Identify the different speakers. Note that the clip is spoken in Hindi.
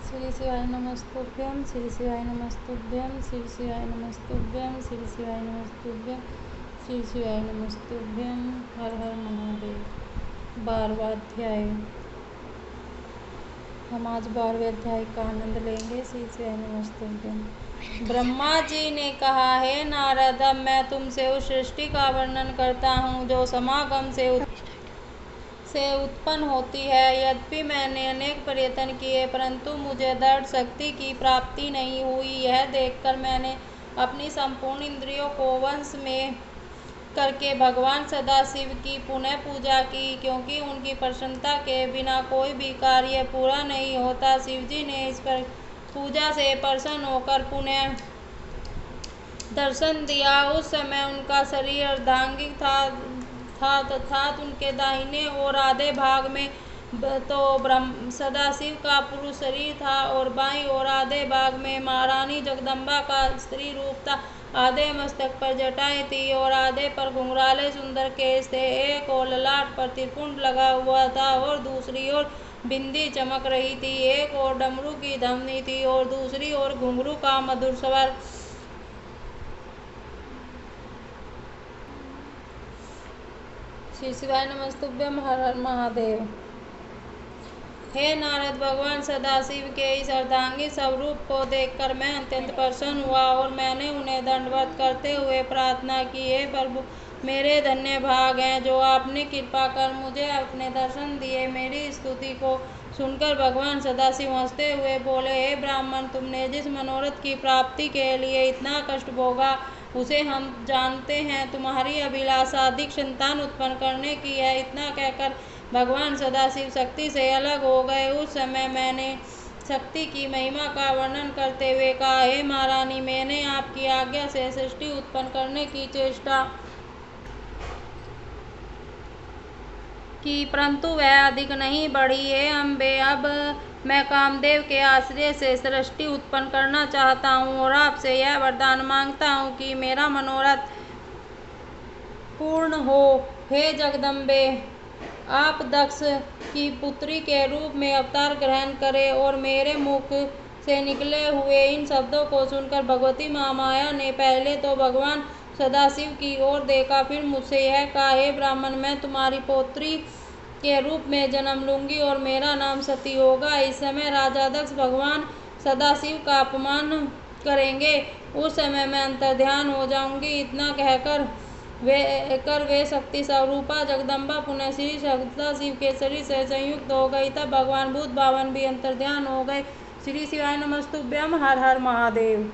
Speaker 1: श्री शिवाय नमस्तुभ्यं, श्री शिवाय नमस्तुभ्यं, श्री शिवाय नमस्तुभ्यं, श्री शिवाय नमस्तुभ्यं, श्री शिवाय नमस्तुभ्यं। हर हर महादेव। 12वां अध्याय। हम आज 12वें अध्याय का आनंद लेंगे। श्री शिवाय नमस्तुभ्यं। ब्रह्मा जी ने कहा, हे नारद, अब मैं तुमसे उस सृष्टि का वर्णन करता हूँ जो समागम से उत्पन्न होती है। यद्यपि मैंने अनेक प्रयत्न किए, परंतु मुझे दृढ़ शक्ति की प्राप्ति नहीं हुई। यह देखकर मैंने अपनी संपूर्ण इंद्रियों को वश में करके भगवान सदाशिव की पुनः पूजा की, क्योंकि उनकी प्रसन्नता के बिना कोई भी कार्य पूरा नहीं होता। शिवजी ने इस पर पूजा से प्रसन्न होकर पुनः दर्शन दिया। उस समय उनका शरीर अर्धांगिक था तथा उनके दाहिने और आधे भाग में तो सदाशिव का पुरुष शरीर था और बाईं और आधे भाग में महारानी जगदम्बा का स्त्री रूप था। आधे मस्तक पर जटाएं थी और आधे पर घुंघराले सुंदर केश थे। एक और ललाट पर त्रिपुंड लगा हुआ था और दूसरी ओर बिंदी चमक रही थी। एक और डमरू की धमनी थी और दूसरी ओर घुंघरू का मधुर स्वर। श्री शिवाय नमस्तुभ्यं। हर हर महादेव। हे नारद, भगवान सदाशिव के इस अर्धांगिक स्वरूप को देखकर मैं अत्यंत प्रसन्न हुआ और मैंने उन्हें दंडवत करते हुए प्रार्थना की, हे प्रभु, मेरे धन्य भाग हैं जो आपने कृपा कर मुझे अपने दर्शन दिए। मेरी स्तुति को सुनकर भगवान सदाशिव हंसते हुए बोले, हे ब्राह्मण, तुमने जिस मनोरथ की प्राप्ति के लिए इतना कष्ट भोगा उसे हम जानते हैं। तुम्हारी अभिलाषा अधिक संतान उत्पन्न करने की है। इतना कहकर भगवान सदाशिव शक्ति से अलग हो गए। उस समय मैंने शक्ति की महिमा का वर्णन करते हुए कहा, हे महारानी, मैंने आपकी आज्ञा से सृष्टि उत्पन्न करने की चेष्टा की, परंतु वह अधिक नहीं बढ़ी। हे अम्बे, अब मैं कामदेव के आश्रय से सृष्टि उत्पन्न करना चाहता हूँ और आपसे यह वरदान मांगता हूँ कि मेरा मनोरथ पूर्ण हो। हे जगदम्बे, आप दक्ष की पुत्री के रूप में अवतार ग्रहण करें। और मेरे मुख से निकले हुए इन शब्दों को सुनकर भगवती महामाया ने पहले तो भगवान सदाशिव की ओर देखा, फिर मुझसे यह कहा, हे ब्राह्मण, मैं तुम्हारी पौत्री के रूप में जन्म लूंगी और मेरा नाम सती होगा। इस समय राजा दक्ष भगवान सदाशिव का अपमान करेंगे। उस समय मैं अंतर्ध्यान हो जाऊंगी। इतना कहकर वे शक्ति स्वरूपा जगदम्बा पुनः श्री सदाशिव के शरीर से संयुक्त हो गई। तब भगवान भूत भावन भी अंतर्ध्यान हो गए। श्री शिवाय नमस्तुभ्यं। हर हर महादेव।